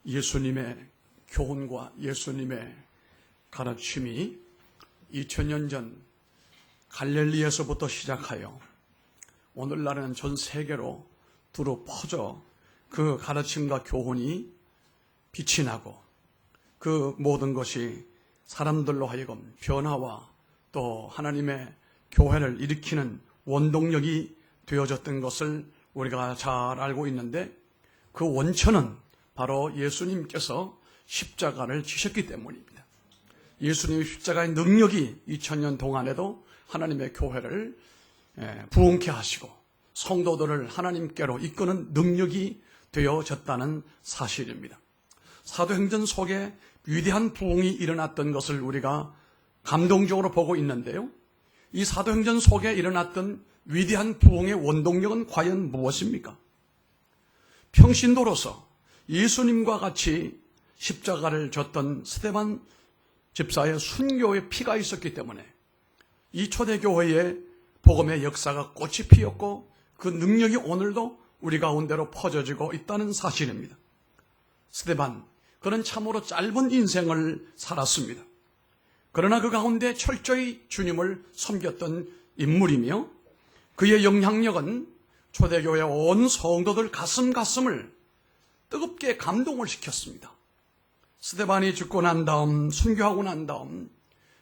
예수님의 교훈과 예수님의 가르침이 2000년 전 갈릴리에서부터 시작하여 오늘날은 전 세계로 두루 퍼져 그 가르침과 교훈이 빛이 나고 그 모든 것이 사람들로 하여금 변화와 또 하나님의 교회를 일으키는 원동력이 되어졌던 것을 우리가 잘 알고 있는데, 그 원천은 바로 예수님께서 십자가를 지셨기 때문입니다. 예수님의 십자가의 능력이 2000년 동안에도 하나님의 교회를 부흥케 하시고 성도들을 하나님께로 이끄는 능력이 되어졌다는 사실입니다. 사도행전 속에 위대한 부흥이 일어났던 것을 우리가 감동적으로 보고 있는데요. 이 사도행전 속에 일어났던 위대한 부흥의 원동력은 과연 무엇입니까? 평신도로서 예수님과 같이 십자가를 졌던 스데반 집사의 순교의 피가 있었기 때문에 이 초대교회의 복음의 역사가 꽃이 피었고 그 능력이 오늘도 우리 가운데로 퍼져지고 있다는 사실입니다. 스데반, 그는 참으로 짧은 인생을 살았습니다. 그러나 그 가운데 철저히 주님을 섬겼던 인물이며 그의 영향력은 초대교회 온 성도들 가슴을 뜨겁게 감동을 시켰습니다. 스데반이 죽고 난 다음, 순교하고 난 다음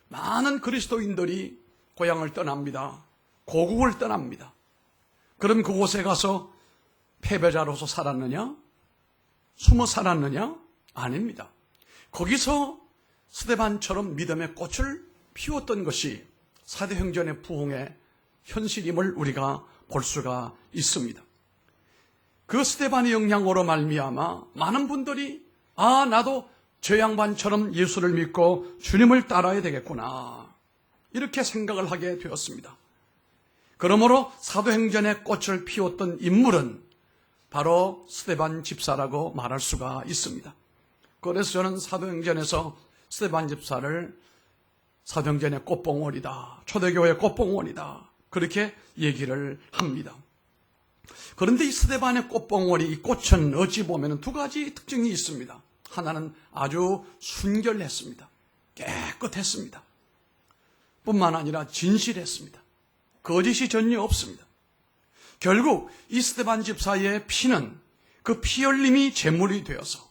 많은 그리스도인들이 고향을 떠납니다. 고국을 떠납니다. 그럼 그곳에 가서 패배자로서 살았느냐? 숨어 살았느냐? 아닙니다. 거기서 스데반처럼 믿음의 꽃을 피웠던 것이 사도행전의 부흥의 현실임을 우리가 볼 수가 있습니다. 그 스데반의 영향으로 말미암아 많은 분들이 나도 저 양반처럼 예수를 믿고 주님을 따라야 되겠구나, 이렇게 생각을 하게 되었습니다. 그러므로 사도행전의 꽃을 피웠던 인물은 바로 스데반 집사라고 말할 수가 있습니다. 그래서 저는 사도행전에서 스데반 집사를 사도행전의 꽃봉오리다, 초대교회의 꽃봉오리다, 그렇게 얘기를 합니다. 그런데 이 스데반의 꽃봉오리, 이 꽃은 어찌 보면 두 가지 특징이 있습니다. 하나는 아주 순결했습니다. 깨끗했습니다. 뿐만 아니라 진실했습니다. 거짓이 전혀 없습니다. 결국 이 스데반 집사의 피는, 그 피 흘림이 제물이 되어서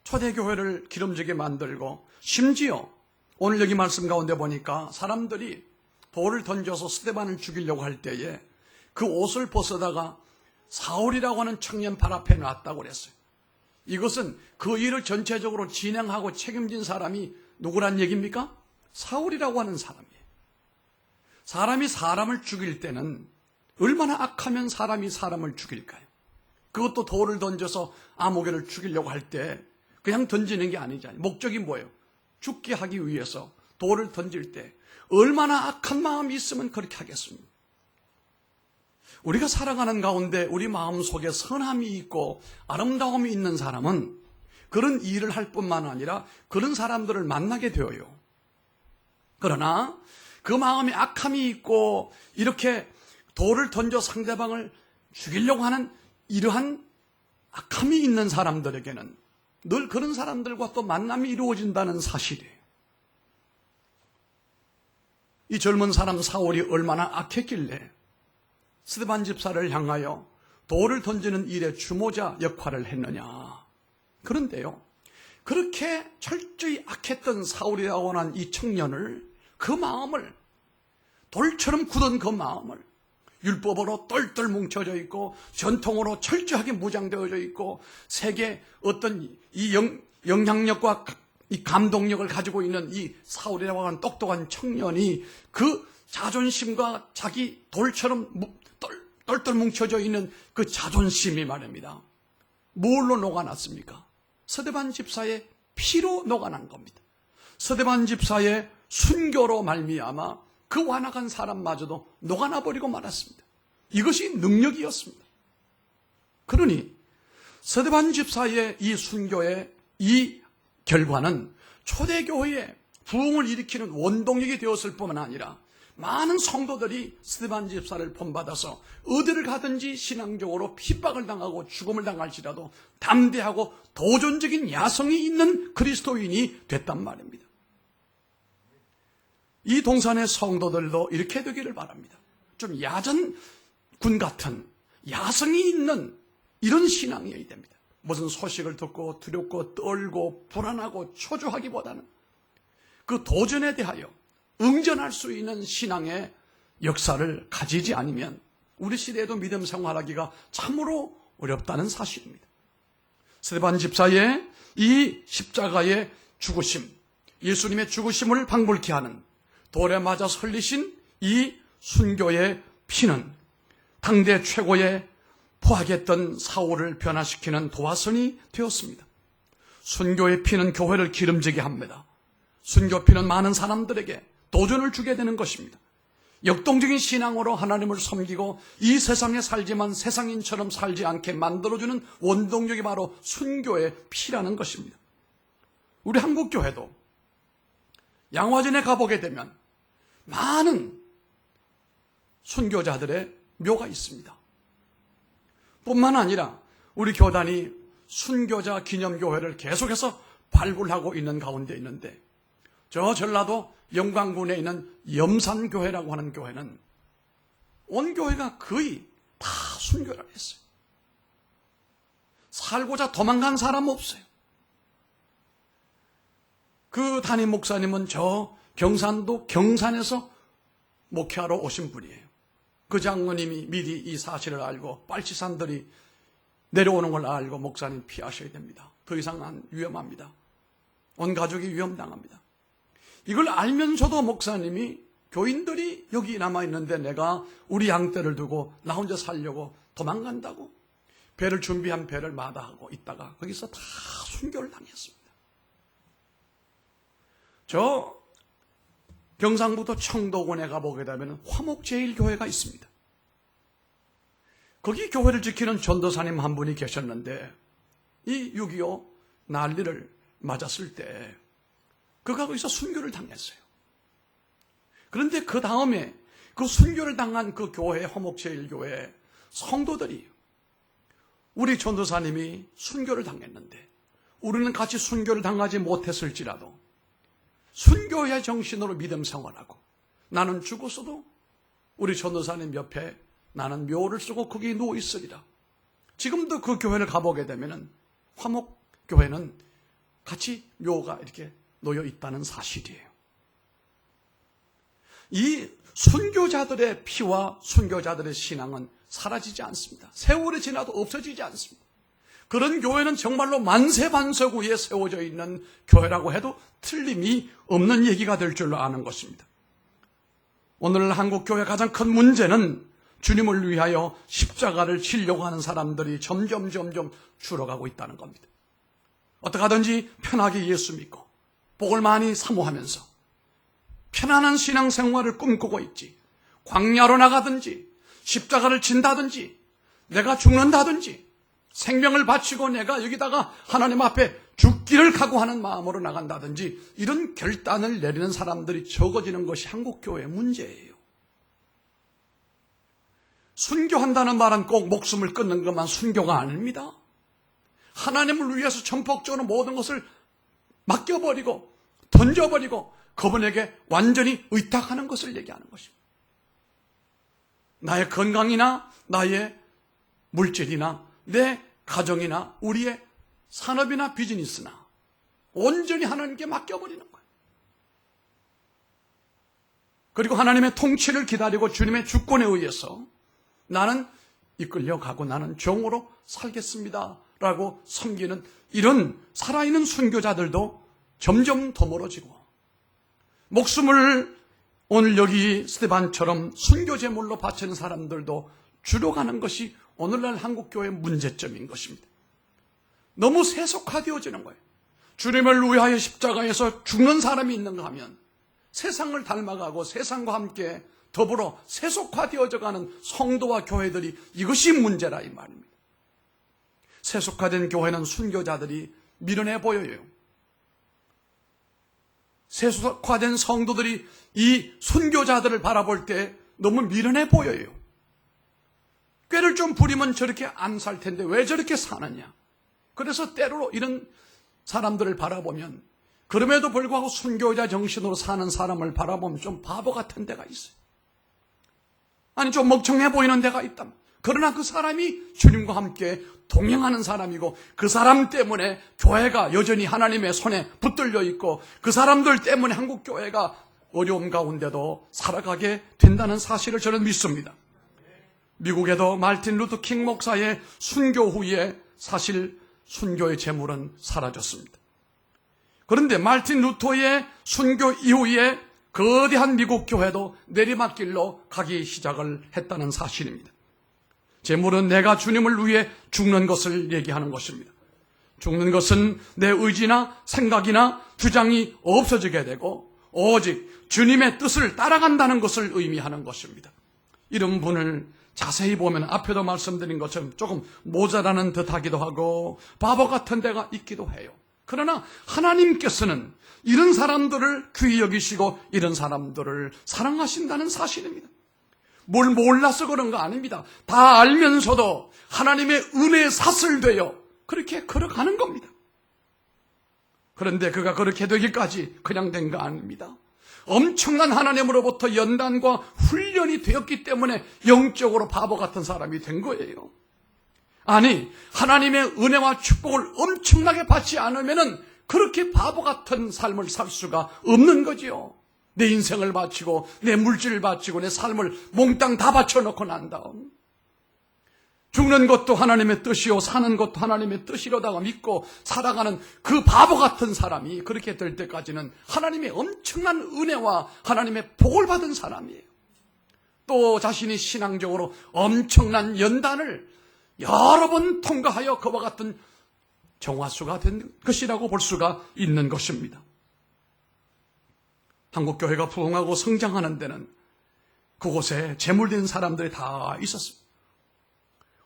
초대교회를 기름지게 만들고, 심지어 오늘 여기 말씀 가운데 보니까 사람들이 돌을 던져서 스데반을 죽이려고 할 때에 그 옷을 벗어다가 사울이라고 하는 청년 발 앞에 놨다고 그랬어요. 이것은 그 일을 전체적으로 진행하고 책임진 사람이 누구란 얘기입니까? 사울이라고 하는 사람이에요. 사람이 사람을 죽일 때는 얼마나 악하면 사람이 사람을 죽일까요? 그것도 돌을 던져서 아무개를 죽이려고 할 때 그냥 던지는 게 아니잖아요. 목적이 뭐예요? 죽게 하기 위해서 돌을 던질 때 얼마나 악한 마음이 있으면 그렇게 하겠습니까? 우리가 살아가는 가운데 우리 마음속에 선함이 있고 아름다움이 있는 사람은 그런 일을 할 뿐만 아니라 그런 사람들을 만나게 되어요. 그러나 그 마음에 악함이 있고 이렇게 돌을 던져 상대방을 죽이려고 하는 이러한 악함이 있는 사람들에게는 늘 그런 사람들과 또 만남이 이루어진다는 사실이에요. 이 젊은 사람 사울이 얼마나 악했길래 스데반 집사를 향하여 돌을 던지는 일의 주모자 역할을 했느냐. 그런데요, 그렇게 철저히 악했던 사울이라고 하는 이 청년을, 그 마음을, 돌처럼 굳은 그 마음을 율법으로 똘똘 뭉쳐져 있고 전통으로 철저하게 무장되어져 있고 세계 어떤 이 영향력과 이 감동력을 가지고 있는 이 사울이라고 하는 똑똑한 청년이 그 자존심과 자기 돌처럼 똘똘 뭉쳐져 있는 그 자존심이 말입니다. 뭘로 녹아났습니까? 스데반 집사의 피로 녹아난 겁니다. 스데반 집사의 순교로 말미암아 그 완악한 사람마저도 녹아나버리고 말았습니다. 이것이 능력이었습니다. 그러니 스데반 집사의 이 순교의 이 결과는 초대교회의 부흥을 일으키는 원동력이 되었을 뿐만 아니라 많은 성도들이 스데반 집사를 본받아서 어디를 가든지 신앙적으로 핍박을 당하고 죽음을 당할지라도 담대하고 도전적인 야성이 있는 그리스도인이 됐단 말입니다. 이 동산의 성도들도 이렇게 되기를 바랍니다. 좀 야전군 같은 야성이 있는 이런 신앙이어야 됩니다. 무슨 소식을 듣고 두렵고 떨고 불안하고 초조하기보다는 그 도전에 대하여 응전할 수 있는 신앙의 역사를 가지지 않으면 우리 시대에도 믿음 생활하기가 참으로 어렵다는 사실입니다. 스데반 집사의 이 십자가의 죽으심, 예수님의 죽으심을 방불케 하는 돌에 맞아 설리신 이 순교의 피는 당대 최고의 포악했던 사울을 변화시키는 도화선이 되었습니다. 순교의 피는 교회를 기름지게 합니다. 순교 피는 많은 사람들에게 도전을 주게 되는 것입니다. 역동적인 신앙으로 하나님을 섬기고 이 세상에 살지만 세상인처럼 살지 않게 만들어주는 원동력이 바로 순교의 피라는 것입니다. 우리 한국교회도 양화전에 가보게 되면 많은 순교자들의 묘가 있습니다. 뿐만 아니라 우리 교단이 순교자 기념교회를 계속해서 발굴하고 있는 가운데 있는데 저 전라도 영광군에 있는 염산교회라고 하는 교회는 온 교회가 거의 다 순교를 했어요. 살고자 도망간 사람 없어요. 그 담임 목사님은 저 경산도 경산에서 목회하러 오신 분이에요. 그 장로님이 미리 이 사실을 알고 빨치산들이 내려오는 걸 알고 목사님 피하셔야 됩니다. 더 이상 위험합니다. 온 가족이 위험당합니다. 이걸 알면서도 목사님이 교인들이 여기 남아있는데 내가 우리 양떼를 두고 나 혼자 살려고 도망간다고 배를 준비한 배를 마다하고 있다가 거기서 다 순교를 당했습니다. 저 경상북도 청도군에 가보게 되면 화목제일교회가 있습니다. 거기 교회를 지키는 전도사님 한 분이 계셨는데 이 6.25 난리를 맞았을 때 그가 거기서 순교를 당했어요. 그런데 그 다음에 그 순교를 당한 그 교회, 화목제일교회 성도들이 우리 전도사님이 순교를 당했는데 우리는 같이 순교를 당하지 못했을지라도 순교의 정신으로 믿음 생활하고 나는 죽었어도 우리 전도사님 옆에 나는 묘를 쓰고 거기에 누워 있으리라. 지금도 그 교회를 가보게 되면 화목교회는 같이 묘가 이렇게 놓여 있다는 사실이에요. 이 순교자들의 피와 순교자들의 신앙은 사라지지 않습니다. 세월이 지나도 없어지지 않습니다. 그런 교회는 정말로 만세반석 위에 세워져 있는 교회라고 해도 틀림이 없는 얘기가 될 줄로 아는 것입니다. 오늘 한국교회 가장 큰 문제는 주님을 위하여 십자가를 지려고 하는 사람들이 점점 줄어가고 있다는 겁니다. 어떻게 하든지 편하게 예수 믿고 복을 많이 사모하면서 편안한 신앙생활을 꿈꾸고 있지. 광야로 나가든지 십자가를 진다든지 내가 죽는다든지 생명을 바치고 내가 여기다가 하나님 앞에 죽기를 각오하는 마음으로 나간다든지 이런 결단을 내리는 사람들이 적어지는 것이 한국교회의 문제예요. 순교한다는 말은 꼭 목숨을 끊는 것만 순교가 아닙니다. 하나님을 위해서 전폭적으로 모든 것을 맡겨버리고 던져버리고 그분에게 완전히 의탁하는 것을 얘기하는 것입니다. 나의 건강이나 나의 물질이나 내 가정이나 우리의 산업이나 비즈니스나 온전히 하나님께 맡겨버리는 거예요. 그리고 하나님의 통치를 기다리고 주님의 주권에 의해서 나는 이끌려가고 나는 종으로 살겠습니다 라고 섬기는 이런 살아있는 순교자들도 점점 더 멀어지고 목숨을 오늘 여기 스데반처럼 순교 제물로 바치는 사람들도 줄어가는 것이 오늘날 한국교회의 문제점인 것입니다. 너무 세속화되어지는 거예요. 주님을 위하여 십자가에서 죽는 사람이 있는가 하면 세상을 닮아가고 세상과 함께 더불어 세속화되어져가는 성도와 교회들이 이것이 문제라 이 말입니다. 세속화된 교회는 순교자들이 미련해 보여요. 세속화된 성도들이 이 순교자들을 바라볼 때 너무 미련해 보여요. 꾀를 좀 부리면 저렇게 안 살 텐데 왜 저렇게 사느냐. 그래서 때로 이런 사람들을 바라보면, 그럼에도 불구하고 순교자 정신으로 사는 사람을 바라보면 좀 바보 같은 데가 있어요. 아니, 좀 멍청해 보이는 데가 있다. 그러나 그 사람이 주님과 함께 동행하는 사람이고, 그 사람 때문에 교회가 여전히 하나님의 손에 붙들려 있고, 그 사람들 때문에 한국 교회가 어려움 가운데도 살아가게 된다는 사실을 저는 믿습니다. 미국에도 마르틴 루터 킹 목사의 순교 후에 사실 순교의 재물은 사라졌습니다. 그런데 마르틴 루터의 순교 이후에 거대한 미국 교회도 내리막길로 가기 시작을 했다는 사실입니다. 재물은 내가 주님을 위해 죽는 것을 얘기하는 것입니다. 죽는 것은 내 의지나 생각이나 주장이 없어지게 되고 오직 주님의 뜻을 따라간다는 것을 의미하는 것입니다. 이런 분을 자세히 보면 앞에도 말씀드린 것처럼 조금 모자라는 듯하기도 하고 바보 같은 데가 있기도 해요. 그러나 하나님께서는 이런 사람들을 귀히 여기시고 이런 사람들을 사랑하신다는 사실입니다. 뭘 몰라서 그런 거 아닙니다. 다 알면서도 하나님의 은혜에 사슬되어 그렇게 걸어가는 겁니다. 그런데 그가 그렇게 되기까지 그냥 된 거 아닙니다. 엄청난 하나님으로부터 연단과 훈련이 되었기 때문에 영적으로 바보 같은 사람이 된 거예요. 아니, 하나님의 은혜와 축복을 엄청나게 받지 않으면은 그렇게 바보 같은 삶을 살 수가 없는 거지요. 내 인생을 바치고 내 물질을 바치고 내 삶을 몽땅 다 바쳐놓고 난 다음 죽는 것도 하나님의 뜻이요 사는 것도 하나님의 뜻이로다가 믿고 살아가는 그 바보 같은 사람이 그렇게 될 때까지는 하나님의 엄청난 은혜와 하나님의 복을 받은 사람이에요. 또 자신이 신앙적으로 엄청난 연단을 여러 번 통과하여 그와 같은 정화수가 된 것이라고 볼 수가 있는 것입니다. 한국교회가 부흥하고 성장하는 데는 그곳에 재물된 사람들이 다 있었습니다.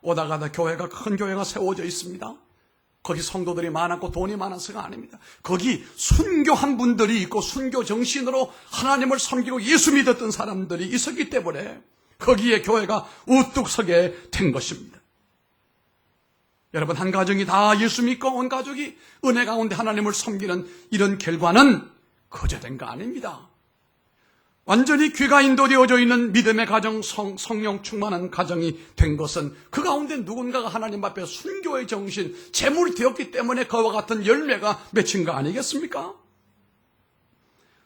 오다가다 교회가 큰 교회가 세워져 있습니다. 거기 성도들이 많았고 돈이 많아서가 아닙니다. 거기 순교한 분들이 있고 순교 정신으로 하나님을 섬기고 예수 믿었던 사람들이 있었기 때문에 거기에 교회가 우뚝 서게 된 것입니다. 여러분, 한 가정이 다 예수 믿고 온 가족이 은혜 가운데 하나님을 섬기는 이런 결과는 거저된 거 아닙니다. 완전히 귀가 인도되어져 있는 믿음의 가정, 성령 충만한 가정이 된 것은 그 가운데 누군가가 하나님 앞에 순교의 정신, 재물이 되었기 때문에 그와 같은 열매가 맺힌 거 아니겠습니까?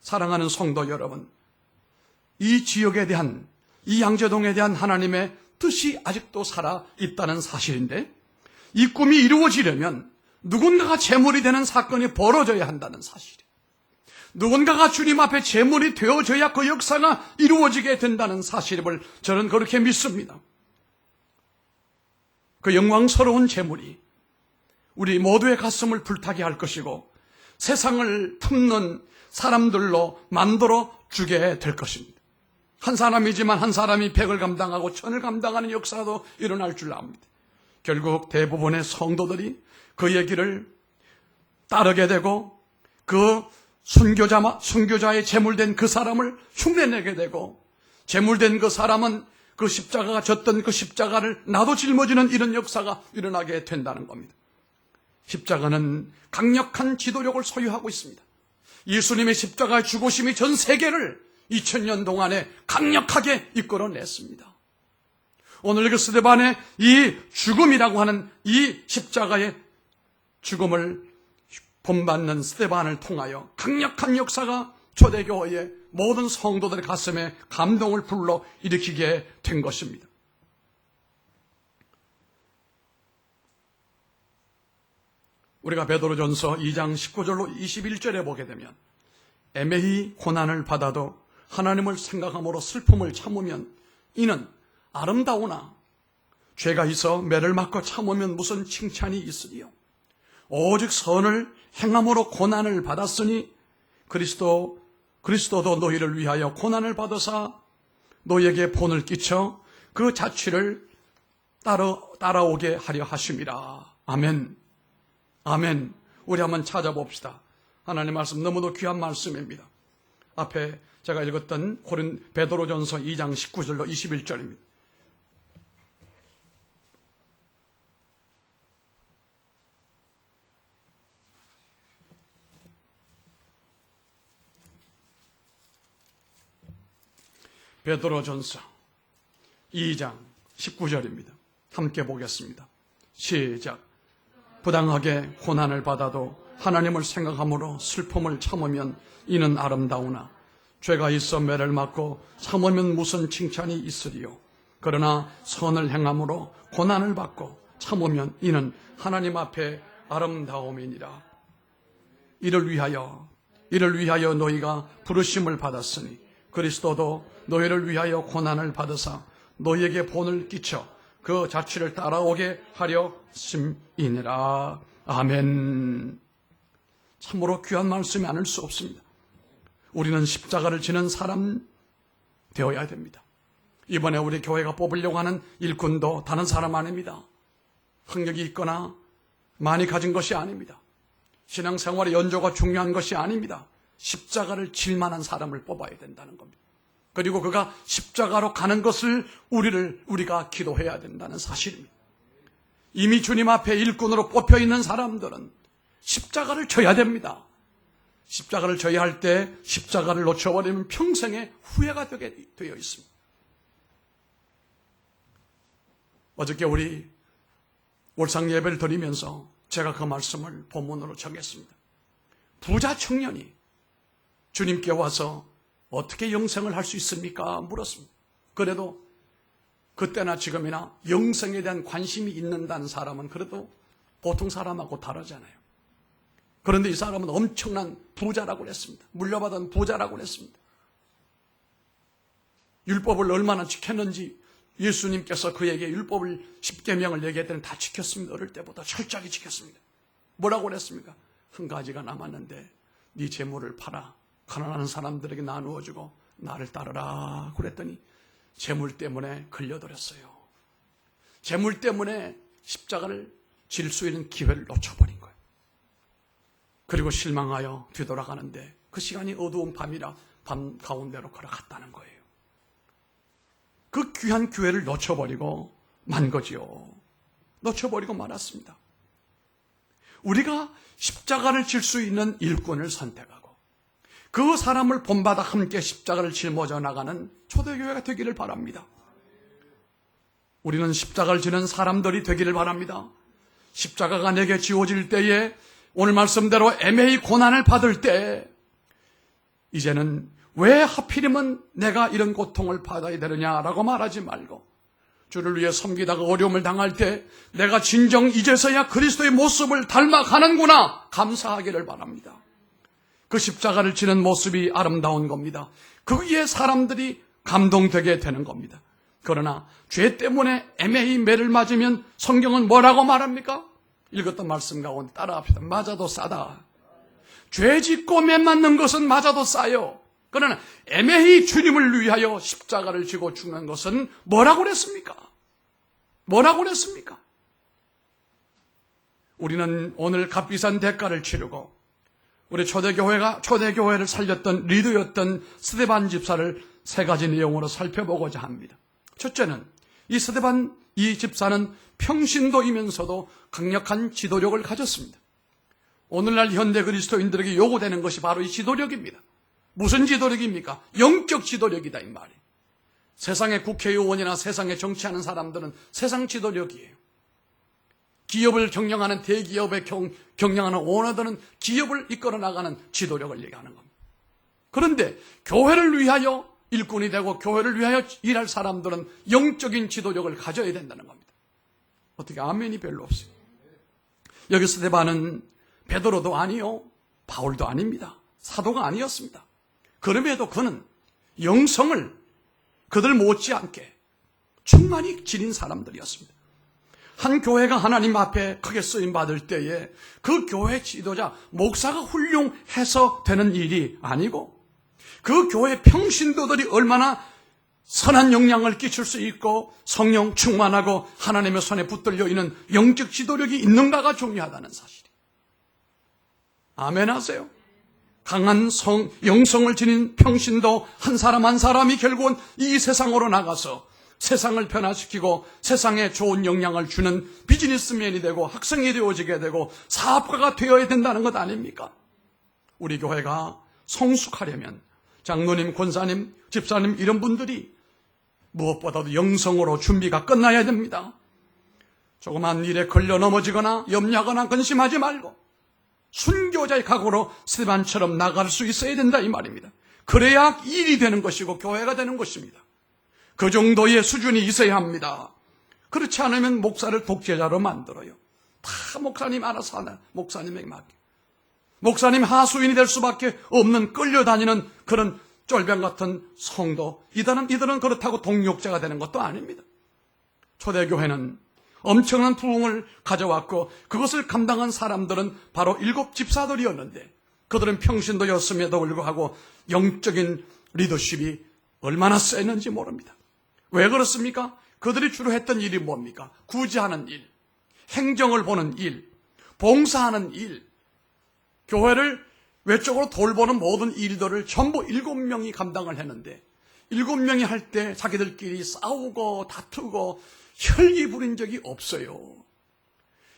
사랑하는 성도 여러분, 이 지역에 대한, 이 양재동에 대한 하나님의 뜻이 아직도 살아 있다는 사실인데, 이 꿈이 이루어지려면 누군가가 재물이 되는 사건이 벌어져야 한다는 사실이에요. 누군가가 주님 앞에 제물이 되어져야 그 역사가 이루어지게 된다는 사실을 저는 그렇게 믿습니다. 그 영광스러운 제물이 우리 모두의 가슴을 불타게 할 것이고 세상을 틈는 사람들로 만들어 주게 될 것입니다. 한 사람이지만 한 사람이 100을 감당하고 1000을 감당하는 역사도 일어날 줄 압니다. 결국 대부분의 성도들이 그 얘기를 따르게 되고 그 순교자의 제물된 그 사람을 흉내내게 되고 제물된 그 사람은 그 십자가가 졌던 그 십자가를 나도 짊어지는 이런 역사가 일어나게 된다는 겁니다. 십자가는 강력한 지도력을 소유하고 있습니다. 예수님의 십자가의 죽으심이 전 세계를 2000년 동안에 강력하게 이끌어냈습니다. 오늘 그 스데반의 이 죽음이라고 하는 이 십자가의 죽음을 본받는 스데반을 통하여 강력한 역사가 초대교회의 모든 성도들의 가슴에 감동을 불러 일으키게 된 것입니다. 우리가 베드로전서 2장 19절로 21절에 보게 되면 애매히 고난을 받아도 하나님을 생각함으로 슬픔을 참으면 이는 아름다우나 죄가 있어 매를 맞고 참으면 무슨 칭찬이 있으리요. 오직 선을 행함으로 고난을 받았으니 그리스도도 너희를 위하여 고난을 받으사 너희에게 본을 끼쳐 그 자취를 따라오게 하려 하심이라. 아멘. 아멘. 우리 한번 찾아봅시다. 하나님 말씀 너무도 귀한 말씀입니다. 앞에 제가 읽었던 베드로전서 2장 19절로 21절입니다. 베드로전서 2장 19절입니다. 함께 보겠습니다. 시작. 부당하게 고난을 받아도 하나님을 생각함으로 슬픔을 참으면 이는 아름다우나 죄가 있어 매를 맞고 참으면 무슨 칭찬이 있으리요. 그러나 선을 행함으로 고난을 받고 참으면 이는 하나님 앞에 아름다움이니라. 이를 위하여 너희가 부르심을 받았으니 그리스도도 너희를 위하여 고난을 받으사 너희에게 본을 끼쳐 그 자취를 따라오게 하려 심이니라. 아멘. 참으로 귀한 말씀이 아닐 수 없습니다. 우리는 십자가를 지는 사람 되어야 됩니다. 이번에 우리 교회가 뽑으려고 하는 일꾼도 다른 사람 아닙니다. 학력이 있거나 많이 가진 것이 아닙니다. 신앙생활의 연조가 중요한 것이 아닙니다. 십자가를 질 만한 사람을 뽑아야 된다는 겁니다. 그리고 그가 십자가로 가는 것을 우리가 기도해야 된다는 사실입니다. 이미 주님 앞에 일꾼으로 뽑혀 있는 사람들은 십자가를 져야 됩니다. 십자가를 져야 할 때 십자가를 놓쳐버리면 평생의 후회가 되어 있습니다. 어저께 우리 월상 예배를 드리면서 제가 그 말씀을 본문으로 정했습니다. 부자 청년이 주님께 와서 어떻게 영생을 할 수 있습니까? 물었습니다. 그래도 그때나 지금이나 영생에 대한 관심이 있는다는 사람은 그래도 보통 사람하고 다르잖아요. 그런데 이 사람은 엄청난 부자라고 그랬습니다. 물려받은 부자라고 그랬습니다. 율법을 얼마나 지켰는지 예수님께서 그에게 율법을 10계명을 얘기했더니 다 지켰습니다. 어릴 때보다 철저하게 지켰습니다. 뭐라고 그랬습니까? 한 가지가 남았는데 네 재물을 팔아 가난한 사람들에게 나누어주고 나를 따르라 그랬더니 재물 때문에 걸려들었어요. 재물 때문에 십자가를 질 수 있는 기회를 놓쳐버린 거예요. 그리고 실망하여 뒤돌아가는데 그 시간이 어두운 밤이라 밤 가운데로 걸어갔다는 거예요. 그 귀한 기회를 놓쳐버리고 만 거지요. 놓쳐버리고 말았습니다. 우리가 십자가를 질 수 있는 일꾼을 선택하고 그 사람을 본받아 함께 십자가를 짊어져 나가는 초대교회가 되기를 바랍니다. 우리는 십자가를 지는 사람들이 되기를 바랍니다. 십자가가 내게 지워질 때에 오늘 말씀대로 애매히 고난을 받을 때 이제는 왜 하필이면 내가 이런 고통을 받아야 되느냐라고 말하지 말고 주를 위해 섬기다가 어려움을 당할 때 내가 진정 이제서야 그리스도의 모습을 닮아가는구나 감사하기를 바랍니다. 그 십자가를 지는 모습이 아름다운 겁니다. 거기에 사람들이 감동되게 되는 겁니다. 그러나 죄 때문에 애매히 매를 맞으면 성경은 뭐라고 말합니까? 읽었던 말씀 가운데 따라합시다. 맞아도 싸다. 죄 짓고 매 맞는 것은 맞아도 싸요. 그러나 애매히 주님을 위하여 십자가를 지고 죽는 것은 뭐라고 그랬습니까? 뭐라고 그랬습니까? 우리는 오늘 값비싼 대가를 치르고 우리 초대교회를 살렸던 리더였던 스데반 집사를 세 가지 내용으로 살펴보고자 합니다. 첫째는 이 스데반 이 집사는 평신도이면서도 강력한 지도력을 가졌습니다. 오늘날 현대 그리스도인들에게 요구되는 것이 바로 이 지도력입니다. 무슨 지도력입니까? 영적 지도력이다 이 말이에요. 세상의 국회의원이나 세상에 정치하는 사람들은 세상 지도력이에요. 기업을 경영하는 대기업에 경영하는 오너들은 기업을 이끌어 나가는 지도력을 얘기하는 겁니다. 그런데 교회를 위하여 일꾼이 되고 교회를 위하여 일할 사람들은 영적인 지도력을 가져야 된다는 겁니다. 어떻게 아멘이 별로 없어요. 여기 스데반은 베드로도 아니요 바울도 아닙니다. 사도가 아니었습니다. 그럼에도 그는 영성을 그들 못지않게 충만히 지닌 사람들이었습니다. 한 교회가 하나님 앞에 크게 쓰임받을 때에 그 교회 지도자, 목사가 훌륭해서 되는 일이 아니고 그 교회 평신도들이 얼마나 선한 영향을 끼칠 수 있고 성령 충만하고 하나님의 손에 붙들려 있는 영적 지도력이 있는가가 중요하다는 사실이에요. 아멘 하세요. 강한 영성을 지닌 평신도 한 사람 한 사람이 결국은 이 세상으로 나가서 세상을 변화시키고 세상에 좋은 영향을 주는 비즈니스맨이 되고 학생이 되어지게 되고 사업가가 되어야 된다는 것 아닙니까? 우리 교회가 성숙하려면 장로님, 권사님, 집사님 이런 분들이 무엇보다도 영성으로 준비가 끝나야 됩니다. 조그만 일에 걸려 넘어지거나 염려하거나 근심하지 말고 순교자의 각오로 스데반처럼 나갈 수 있어야 된다 이 말입니다. 그래야 일이 되는 것이고 교회가 되는 것입니다. 그 정도의 수준이 있어야 합니다. 그렇지 않으면 목사를 독재자로 만들어요. 다 목사님 알아서 하나, 목사님에게 맡겨. 목사님 하수인이 될 수밖에 없는 끌려다니는 그런 쫄병 같은 성도. 이들은 그렇다고 동력자가 되는 것도 아닙니다. 초대교회는 엄청난 부흥을 가져왔고 그것을 감당한 사람들은 바로 7 집사들이었는데 그들은 평신도였음에도 불구하고 영적인 리더십이 얼마나 셌는지 모릅니다. 왜 그렇습니까? 그들이 주로 했던 일이 뭡니까? 구제하는 일, 행정을 보는 일, 봉사하는 일, 교회를 외적으로 돌보는 모든 일들을 전부 7명이 감당을 했는데 7명이 할 때 자기들끼리 싸우고 다투고 혈기 부린 적이 없어요.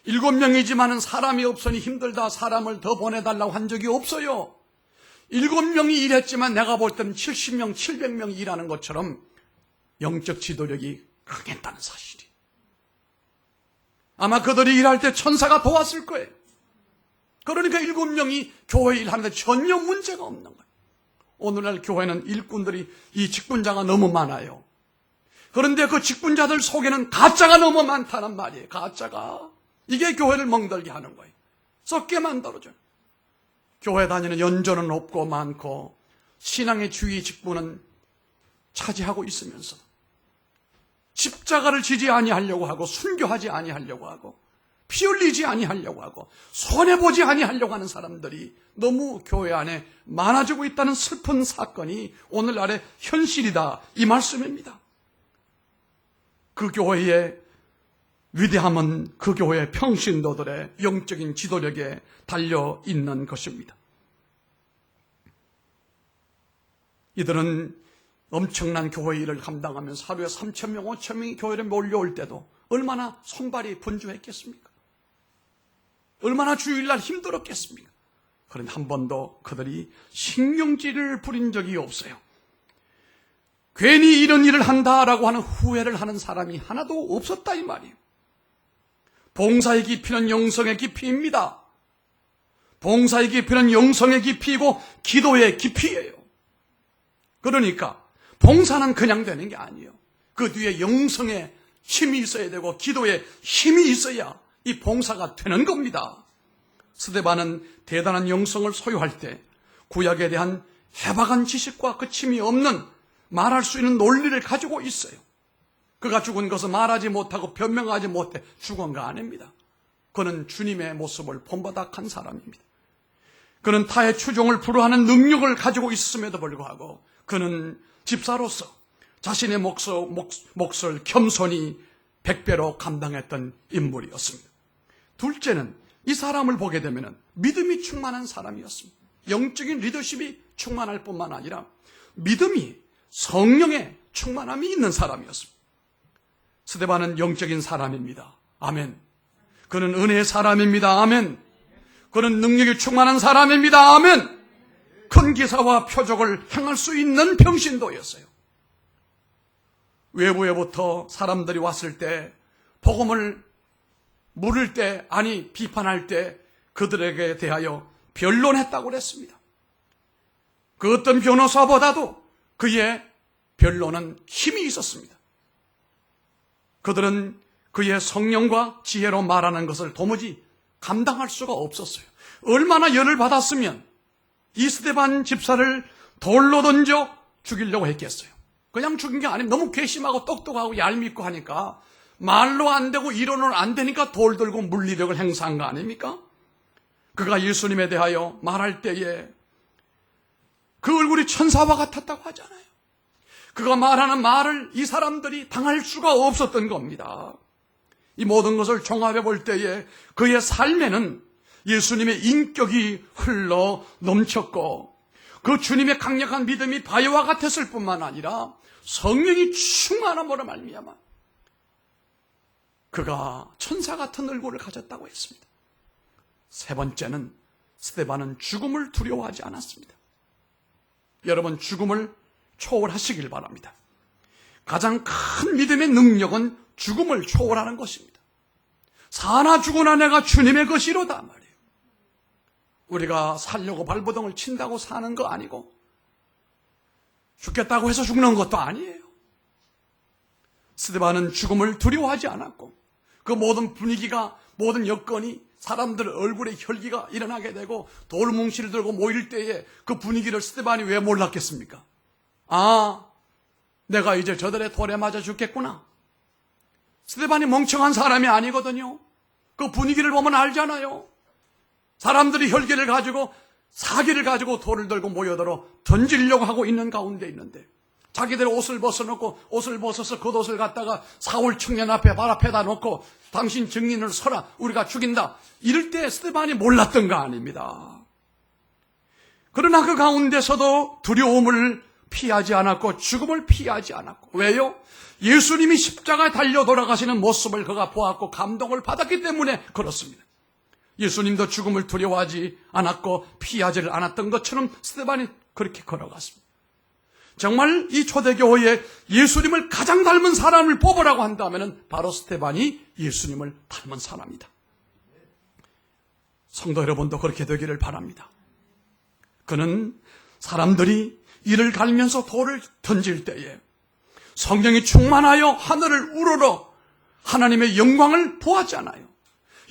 7명이지만은 사람이 없으니 힘들다 사람을 더 보내달라고 한 적이 없어요. 7명이 일했지만 내가 볼 때는 70명, 700명이 일하는 것처럼 영적 지도력이 강했다는 사실이. 아마 그들이 일할 때 천사가 도왔을 거예요. 그러니까 7명이 교회 일하는데 전혀 문제가 없는 거예요. 오늘날 교회는 일꾼들이 이 직분자가 너무 많아요. 그런데 그 직분자들 속에는 가짜가 너무 많다는 말이에요. 가짜가. 이게 교회를 멍들게 하는 거예요. 썩게 만들어줘요. 교회 다니는 연조는 없고 많고 신앙의 주의 직분은 차지하고 있으면서 십자가를 지지 아니하려고 하고 순교하지 아니하려고 하고 피 흘리지 아니하려고 하고 손해보지 아니하려고 하는 사람들이 너무 교회 안에 많아지고 있다는 슬픈 사건이 오늘날의 현실이다 이 말씀입니다. 그 교회의 위대함은 그 교회의 평신도들의 영적인 지도력에 달려있는 것입니다. 이들은 엄청난 교회 일을 감당하면서 하루에 3,000명, 5,000명이 교회를 몰려올 때도 얼마나 손발이 분주했겠습니까? 얼마나 주일날 힘들었겠습니까? 그런데 한 번도 그들이 신경질을 부린 적이 없어요. 괜히 이런 일을 한다라고 하는 후회를 하는 사람이 하나도 없었다 이 말이에요. 봉사의 깊이는 영성의 깊이입니다. 봉사의 깊이는 영성의 깊이이고 기도의 깊이예요. 그러니까 봉사는 그냥 되는 게 아니에요. 그 뒤에 영성의 힘이 있어야 되고 기도의 힘이 있어야 이 봉사가 되는 겁니다. 스데반은 대단한 영성을 소유할 때 구약에 대한 해박한 지식과 그침이 없는 말할 수 있는 논리를 가지고 있어요. 그가 죽은 것은 말하지 못하고 변명하지 못해 죽은 거 아닙니다. 그는 주님의 모습을 본받아간 사람입니다. 그는 타의 추종을 불허하는 능력을 가지고 있음에도 불구하고 그는 집사로서 자신의 몫을 겸손히 100배로 감당했던 인물이었습니다. 둘째는 이 사람을 보게 되면 믿음이 충만한 사람이었습니다. 영적인 리더십이 충만할 뿐만 아니라 믿음이 성령의 충만함이 있는 사람이었습니다. 스데반은 영적인 사람입니다. 아멘. 그는 은혜의 사람입니다. 아멘. 그는 능력이 충만한 사람입니다. 아멘. 큰 기사와 표적을 행할 수 있는 평신도였어요. 외부에부터 사람들이 왔을 때 복음을 물을 때 아니 비판할 때 그들에게 대하여 변론했다고 그랬습니다. 그 어떤 변호사보다도 그의 변론은 힘이 있었습니다. 그들은 그의 성령과 지혜로 말하는 것을 도무지 감당할 수가 없었어요. 얼마나 열을 받았으면 이 스데반 집사를 돌로 던져 죽이려고 했겠어요. 그냥 죽인 게 아니면 너무 괘씸하고 똑똑하고 얄밉고 하니까 말로 안 되고 이론으로 안 되니까 돌 들고 물리력을 행사한 거 아닙니까? 그가 예수님에 대하여 말할 때에 그 얼굴이 천사와 같았다고 하잖아요. 그가 말하는 말을 이 사람들이 당할 수가 없었던 겁니다. 이 모든 것을 종합해 볼 때에 그의 삶에는 예수님의 인격이 흘러 넘쳤고 그 주님의 강력한 믿음이 바위와 같았을 뿐만 아니라 성령이 충만함으로 말미암아 그가 천사 같은 얼굴을 가졌다고 했습니다. 세 번째는 스데반은 죽음을 두려워하지 않았습니다. 여러분, 죽음을 초월하시길 바랍니다. 가장 큰 믿음의 능력은 죽음을 초월하는 것입니다. 사나 죽으나 내가 주님의 것이로다 말이에요. 우리가 살려고 발버둥을 친다고 사는 거 아니고 죽겠다고 해서 죽는 것도 아니에요. 스데반은 죽음을 두려워하지 않았고 그 모든 분위기가, 모든 여건이 사람들 얼굴에 혈기가 일어나게 되고 돌뭉치를 들고 모일 때에 그 분위기를 스데반이 왜 몰랐겠습니까? 아, 내가 이제 저들의 돌에 맞아 죽겠구나. 스데반이 멍청한 사람이 아니거든요. 그 분위기를 보면 알잖아요. 사람들이 혈기를 가지고 사기를 가지고 돌을 들고 모여들어 던지려고 하고 있는 가운데 있는데 자기들 옷을 벗어놓고 옷을 벗어서 겉옷을 갖다가 사울 청년 앞에 발 앞에다 놓고 당신 증인을 서라, 우리가 죽인다, 이럴 때 스데반이 몰랐던 거 아닙니다. 그러나 그 가운데서도 두려움을 피하지 않았고 죽음을 피하지 않았고, 왜요? 예수님이 십자가에 달려 돌아가시는 모습을 그가 보았고 감동을 받았기 때문에 그렇습니다. 예수님도 죽음을 두려워하지 않았고 피하지를 않았던 것처럼 스데반이 그렇게 걸어갔습니다. 정말 이 초대교회에 예수님을 가장 닮은 사람을 뽑으라고 한다면 바로 스데반이 예수님을 닮은 사람이다. 성도 여러분도 그렇게 되기를 바랍니다. 그는 사람들이 이를 갈면서 돌을 던질 때에 성령이 충만하여 하늘을 우러러 하나님의 영광을 보았잖아요.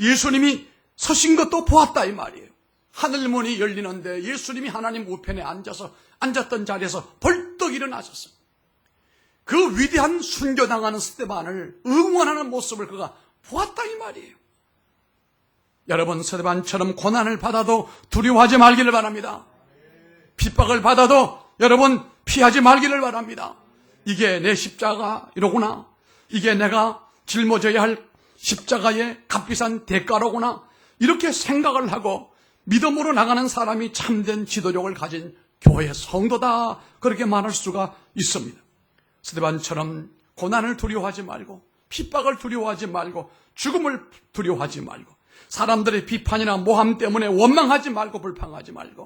예수님이 서신 것도 보았다 이 말이에요. 하늘문이 열리는데 예수님이 하나님 우편에 앉았던 자리에서 벌떡 일어나셨어요. 그 위대한 순교당하는 스데반을 응원하는 모습을 그가 보았다 이 말이에요. 여러분, 스데반처럼 고난을 받아도 두려워하지 말기를 바랍니다. 핍박을 받아도 여러분 피하지 말기를 바랍니다. 이게 내 십자가이로구나, 이게 내가 짊어져야 할 십자가의 값비싼 대가로구나, 이렇게 생각을 하고 믿음으로 나가는 사람이 참된 지도력을 가진 교회 성도다, 그렇게 말할 수가 있습니다. 스데반처럼 고난을 두려워하지 말고 핍박을 두려워하지 말고 죽음을 두려워하지 말고 사람들의 비판이나 모함 때문에 원망하지 말고 불평하지 말고